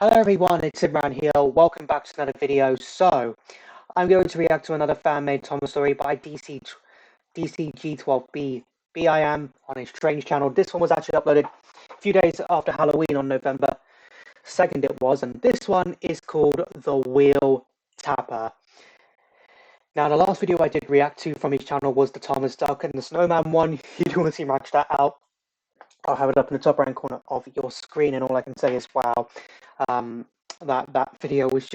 Hello everyone, it's Imran here. Welcome back to another video. So, I'm going to react to another fan-made Thomas story by DCG12B BIM on his Strange channel. This one was actually uploaded a few days after Halloween on November 2nd it was, and this one is called The Wheeltapper. Now, the last video I did react to from his channel was the Thomas Duck and the Snowman one. If you do want to see match that out, I'll have it up in the top right corner of your screen, and all I can say is wow. That video was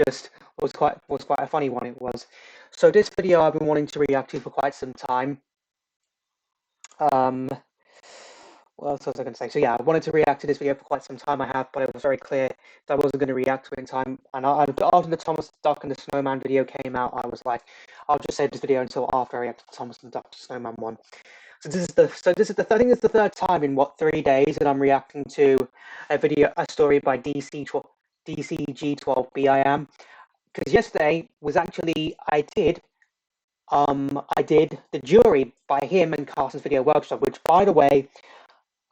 quite a funny one. It was. So this video I've been wanting to react to for quite some time. What else was I going to say? So yeah, I wanted to react to this video for quite some time. I have, but it was very clear that I wasn't going to react to it in time. And after the Thomas Duck and the Snowman video came out, I was like, I'll just save this video until after I react to the Thomas and the Duck Snowman one. So this is the I think it's the third time in 3 days that I'm reacting to a story by DCG12BIM. Because yesterday was actually I did the jury by him and Carson's video workshop, which, by the way,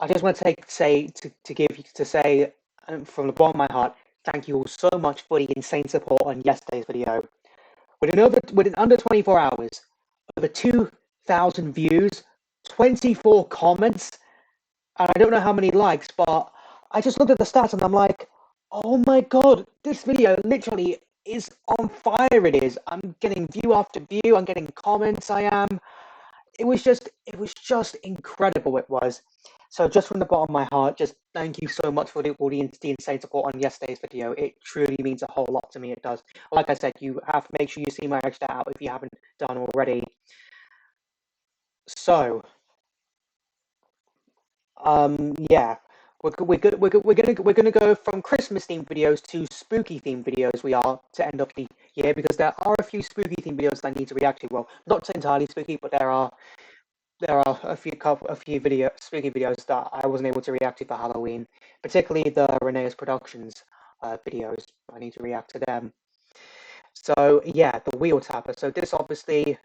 I just want to say from the bottom of my heart, thank you all so much for the insane support on yesterday's video. Within under 24 hours, over 2,000 views, 24 comments, and I don't know how many likes, but I just looked at the stats and I'm like, oh my god, this video literally is on fire. It is. I'm getting view after view, I'm getting comments, it was just incredible. It was. So just from the bottom of my heart, just thank you so much for the insane support on yesterday's video. It truly means a whole lot to me. It does. Like I said, you have to make sure you see my extra out if you haven't done already. So, yeah, we're gonna go from Christmas themed videos to spooky themed videos. We are to end up the year, because there are a few spooky themed videos that I need to react to. Well, not entirely spooky, but there are a few spooky videos that I wasn't able to react to for Halloween, particularly the Renee's Productions videos. I need to react to them. So yeah, the Wheeltapper. So this obviously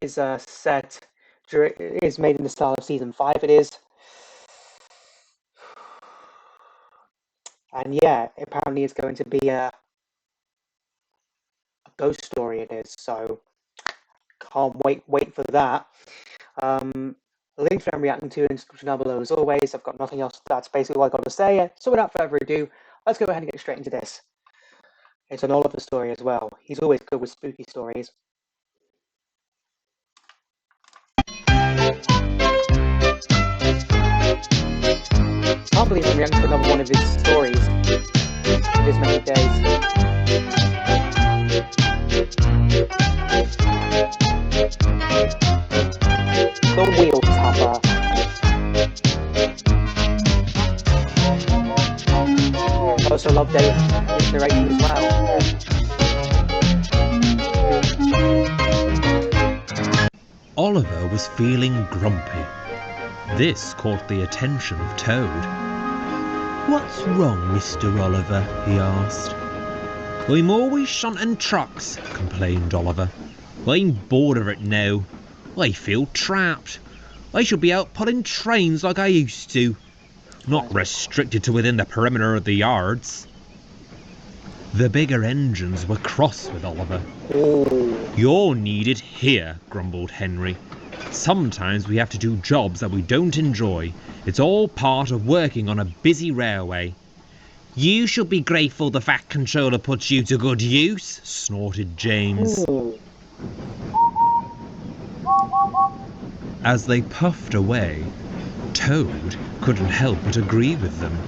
is is made in the style of season 5. It is, and yeah, apparently it's going to be a ghost story. It is, so can't wait for that. Link that I'm reacting to in the description down below as always. I've got nothing else. That's basically all I've got to say. So without further ado, let's go ahead and get straight into this. It's an Oliver story as well. He's always good with spooky stories. I can't believe I'm reacting to another one of his stories in this many days. The Wheeltapper. I also love Dave's narration as well. Oliver was feeling grumpy. This caught the attention of Toad. "What's wrong, Mr. Oliver?" he asked. "I'm always shunting trucks," complained Oliver. "I'm bored of it now. I feel trapped. I should be out pulling trains like I used to, not restricted to within the perimeter of the yards." The bigger engines were cross with Oliver. "You're needed here," grumbled Henry. "Sometimes we have to do jobs that we don't enjoy. It's all part of working on a busy railway." "You should be grateful the Fat Controller puts you to good use," snorted James. As they puffed away, Toad couldn't help but agree with them.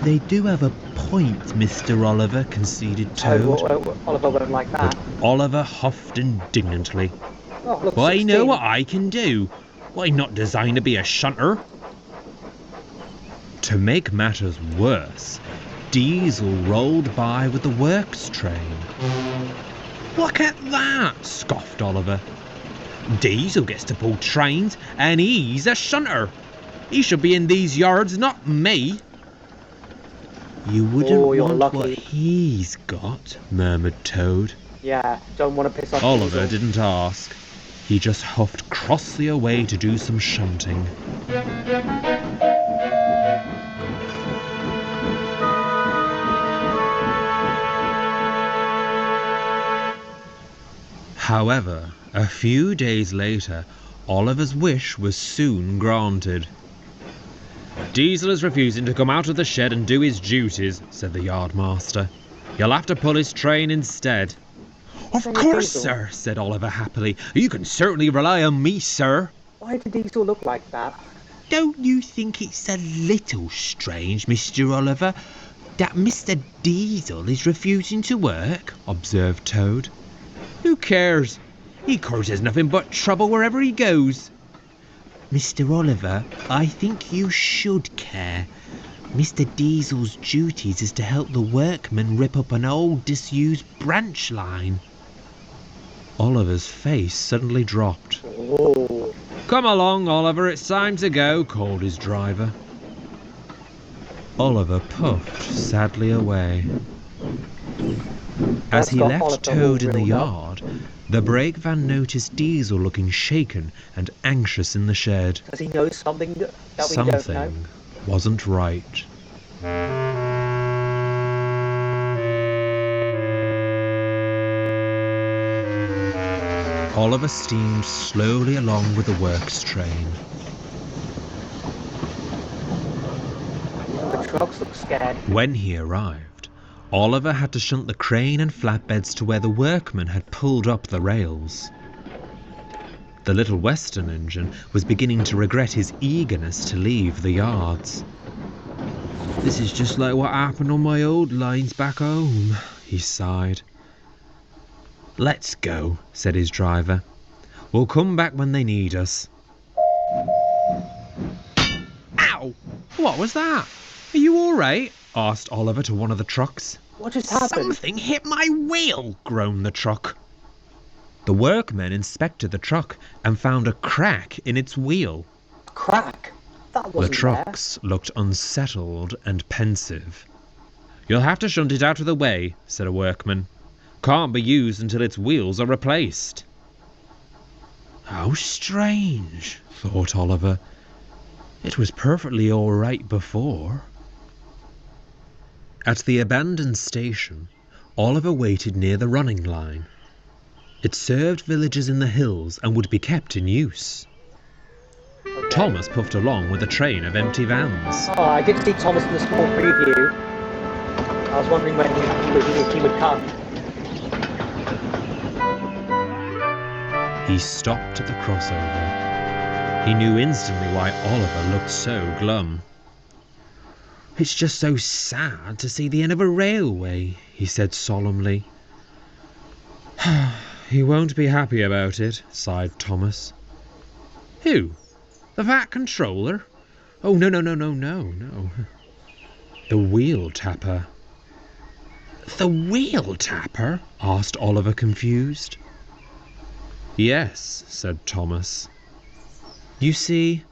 "They do have a point, Mr. Oliver," conceded Toad. Oliver won't like that. But Oliver huffed indignantly. Oh, look, "I 16. know what I can do. I'm not designed to be a shunter." To make matters worse, Diesel rolled by with the works train. "Look at that," scoffed Oliver. "Diesel gets to pull trains, and he's a shunter. He should be in these yards, not me." "You wouldn't want what he's got," murmured Toad. Yeah, don't want to piss off Oliver Diesel. didn't ask. He just huffed crossly away to do some shunting. However, a few days later, Oliver's wish was soon granted. "Diesel is refusing to come out of the shed and do his duties," said the yardmaster. "You'll have to pull his train instead." "Of course, sir," said Oliver happily. "You can certainly rely on me, sir." Why did Diesel look like that? "Don't you think it's a little strange, Mr. Oliver, that Mr. Diesel is refusing to work?" observed Toad. "Who cares? He causes nothing but trouble wherever he goes." "Mr. Oliver, I think you should care. Mr. Diesel's duties is to help the workmen rip up an old disused branch line." Oliver's face suddenly dropped. Oh. "Come along, Oliver, it's time to go," called his driver. Oliver puffed sadly away. As he left Toad in the yard, the brake van noticed Diesel looking shaken and anxious in the shed. Does he know something that we don't know? Something wasn't right. Oliver steamed slowly along with the works train. The trucks look scared. When he arrived, Oliver had to shunt the crane and flatbeds to where the workmen had pulled up the rails. The little Western engine was beginning to regret his eagerness to leave the yards. "This is just like what happened on my old lines back home," he sighed. "Let's go," said his driver. "We'll come back when they need us." "Ow! What was that? Are you all right?" asked Oliver to one of the trucks. What just happened? "Something hit my wheel," groaned the truck. The workmen inspected the truck and found a crack in its wheel. Crack? That The wasn't trucks looked unsettled and pensive. "You'll have to shunt it out of the way," said a workman. "Can't be used until its wheels are replaced." "How strange," thought Oliver. "It was perfectly all right before." At the abandoned station, Oliver waited near the running line. It served villages in the hills and would be kept in use. Okay. Thomas puffed along with a train of empty vans. Oh, I did see Thomas in the small preview. I was wondering when if he would come. He stopped at the crossover. He knew instantly why Oliver looked so glum. "It's just so sad to see the end of a railway," he said solemnly. "He won't be happy about it," sighed Thomas. "Who? The Vat Controller? Oh, no. The Wheeltapper." "The Wheeltapper?" asked Oliver, confused. "Yes," said Thomas. "You see,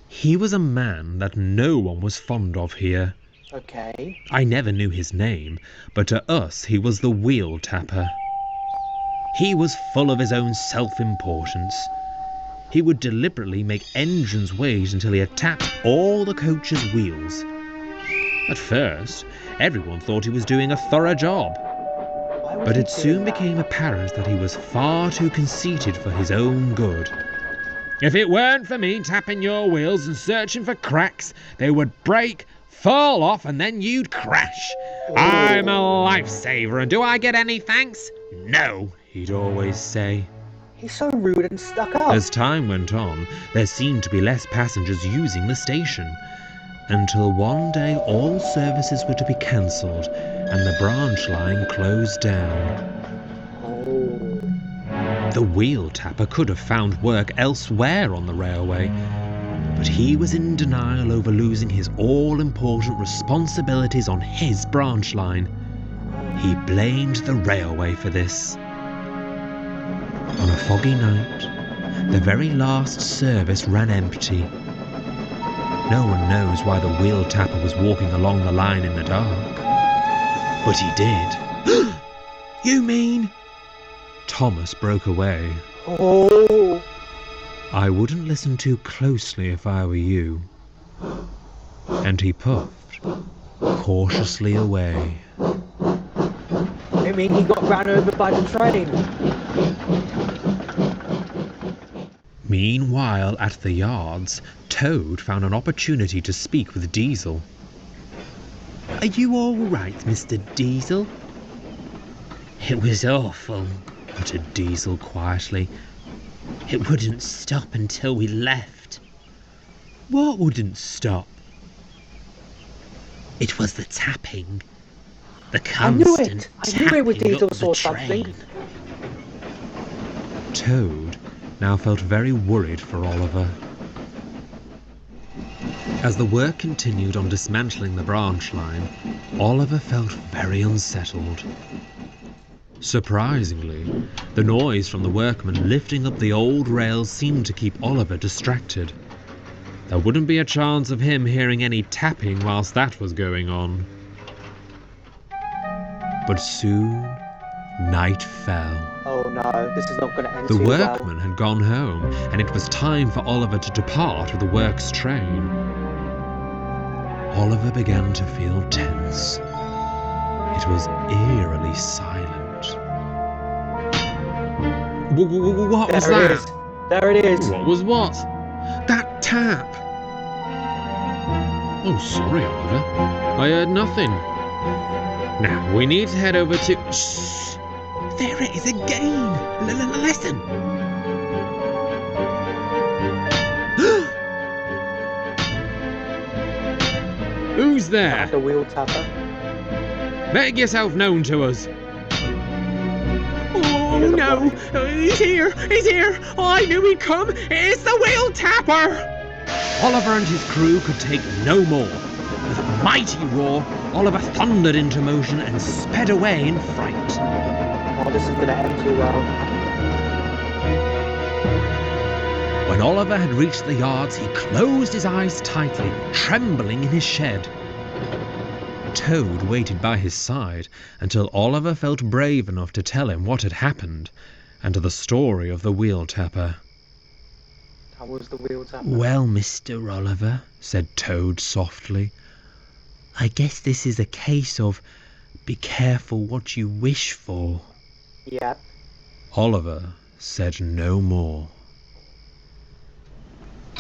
he was a man that no one was fond of here. Okay. I never knew his name, but to us he was the Wheeltapper. He was full of his own self-importance. He would deliberately make engines wait until he had tapped all the coach's wheels. At first, everyone thought he was doing a thorough job, but it soon became apparent that he was far too conceited for his own good. "If it weren't for me tapping your wheels and searching for cracks, they would break, fall off, and then you'd crash. I'm a lifesaver, and do I get any thanks? No," he'd always say. He's so rude and stuck up. As time went on, there seemed to be less passengers using the station, until one day all services were to be cancelled and the branch line closed down. Oh. The Wheeltapper could have found work elsewhere on the railway, but he was in denial over losing his all-important responsibilities on his branch line. He blamed the railway for this. On a foggy night, the very last service ran empty. No one knows why the Wheeltapper was walking along the line in the dark, but he did. "You mean?" Thomas broke away. Oh. "I wouldn't listen too closely if I were you." And he puffed cautiously away. You mean he got ran over by the train? Meanwhile, at the yards, Toad found an opportunity to speak with Diesel. "Are you all right, Mr. Diesel?" "It was awful," muttered Diesel quietly. "It wouldn't stop until we left." "What wouldn't stop?" "It was the tapping. The constant I knew it was tapping Diesel up saw the train." something. Toad now felt very worried for Oliver. As the work continued on dismantling the branch line, Oliver felt very unsettled. Surprisingly, the noise from the workmen lifting up the old rails seemed to keep Oliver distracted. There wouldn't be a chance of him hearing any tapping whilst that was going on. But soon, night fell. Oh no, this is not going to end The too well. workmen had gone home, and it was time for Oliver to depart with the works train. Oliver began to feel tense. It was eerily silent. What was There it that? is. There it is. What was what? That tap! Oh, sorry, Oliver. I heard nothing. Now, we need to head over to... Shh! There it is again! Listen! Who's there? The Wheeltapper. Make yourself known to us. Oh doesn't no! want He's here! He's here! Oh, I knew he'd come! It's the Wheeltapper! Oliver and his crew could take no more. With a mighty roar, Oliver thundered into motion and sped away in fright. Oh, this is going to end too well. When Oliver had reached the yards, he closed his eyes tightly, trembling in his shed. Toad waited by his side until Oliver felt brave enough to tell him what had happened and the story of the Wheeltapper. That was the Wheeltapper. "Well, Mr. Oliver," said Toad softly, "I guess this is a case of be careful what you wish for." Yep. Oliver said no more.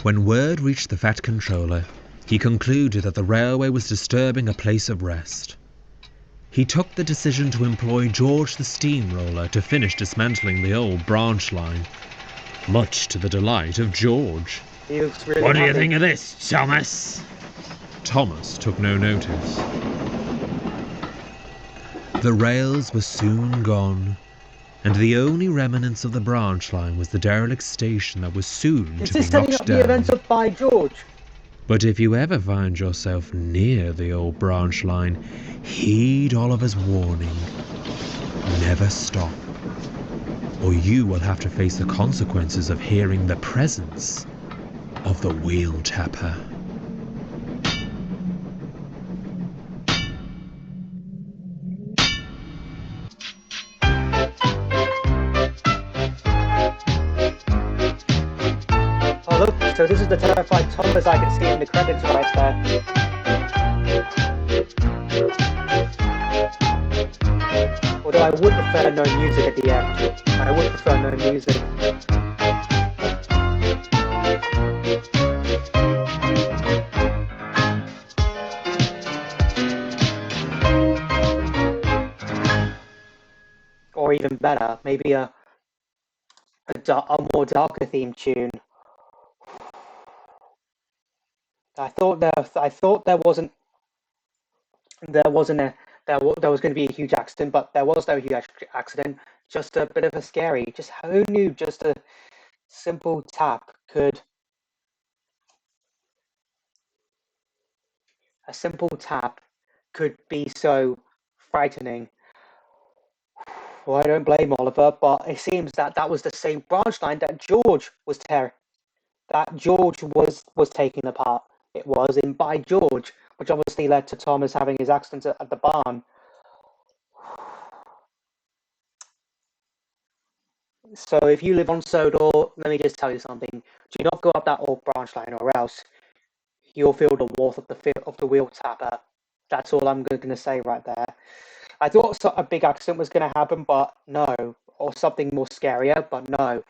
When word reached the Fat Controller, he concluded that the railway was disturbing a place of rest. He took the decision to employ George the steamroller to finish dismantling the old branch line, much to the delight of George. He looks really "What do you happy. think of this, Thomas?" Thomas took no notice. The rails were soon gone, and the only remnants of the branch line was the derelict station that was soon Is to be this setting knocked up the down. events of By George? But if you ever find yourself near the old branch line, heed Oliver's warning. Never stop, or you will have to face the consequences of hearing the presence of the Wheeltapper. Oh look, so this is the terrified Thomas I can see in the credits right there. Although I would prefer no music at the end. I would prefer no music. Or even better, maybe a more darker theme tune. I thought there wasn't there was going to be a huge accident, but there was no huge accident. Just a bit of a scary. Just who knew? Just a simple tap could be so frightening. Well, I don't blame Oliver, but it seems that was the same branch line that George was taking apart. It was in By George, which obviously led to Thomas having his accident at the barn. So if you live on Sodor, let me just tell you something. Do not go up that old branch line, or else you'll feel the warmth of the Wheeltapper. That's all I'm going to say right there. I thought a big accident was going to happen, but no. or something more scarier, but no,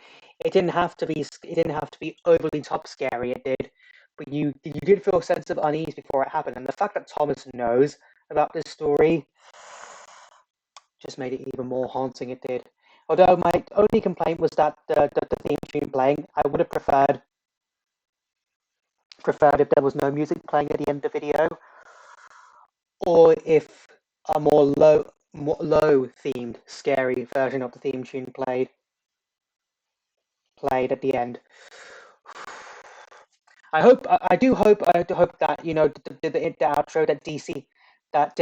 it didn't have to be. It didn't have to be overly top scary. It did, but you did feel a sense of unease before it happened, and the fact that Thomas knows about this story just made it even more haunting. It did. Although my only complaint was that the theme tune playing, I would have preferred if there was no music playing at the end of the video, or if a more low themed, scary version of the theme tune played at the end. I do hope that the outro that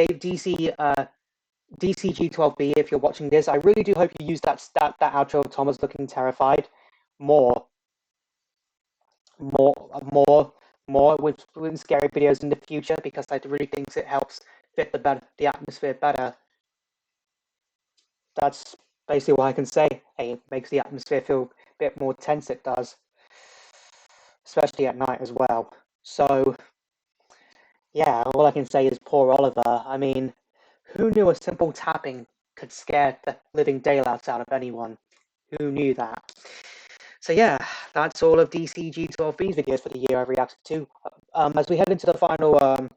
DCG12B, if you're watching this, I really do hope you use that outro of Thomas looking terrified more, more, more with scary videos in the future, because I really think it helps fit the atmosphere better. That's basically what I can say. Hey, it makes the atmosphere feel a bit more tense. It does, especially at night as well. So yeah, all I can say is poor Oliver. I mean, who knew a simple tapping could scare the living daylights out of anyone? Who knew that? So yeah, that's all of DCG12B's videos for the year I've reacted to. As we head into the final,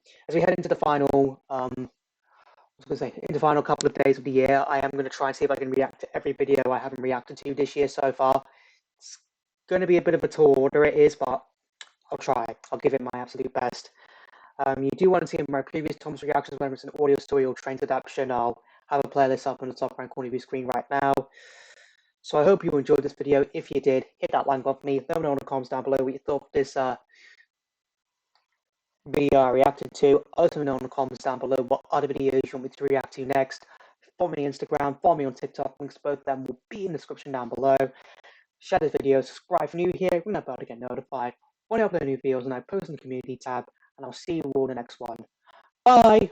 in the final couple of days of the year, I am going to try and see if I can react to every video I haven't reacted to this year so far. It's going to be a bit of a tall order, it is, but I'll try. I'll give it my absolute best. You do want to see my previous Thomas reactions, whether it's an audio story or trained adaptation. I'll have a playlist up on the top right corner of your screen right now. So I hope you enjoyed this video. If you did, hit that like button for me. Let me know in the comments down below what you thought of this video I reacted to. Also let me know in the comments down below what other videos you want me to react to next. Follow me on Instagram, follow me on TikTok. Links to both of them will be in the description down below. Share this video, subscribe if you're new here, ring that bell to get notified when I upload new videos and I post in the community tab. And I'll see you all in the next one. Bye!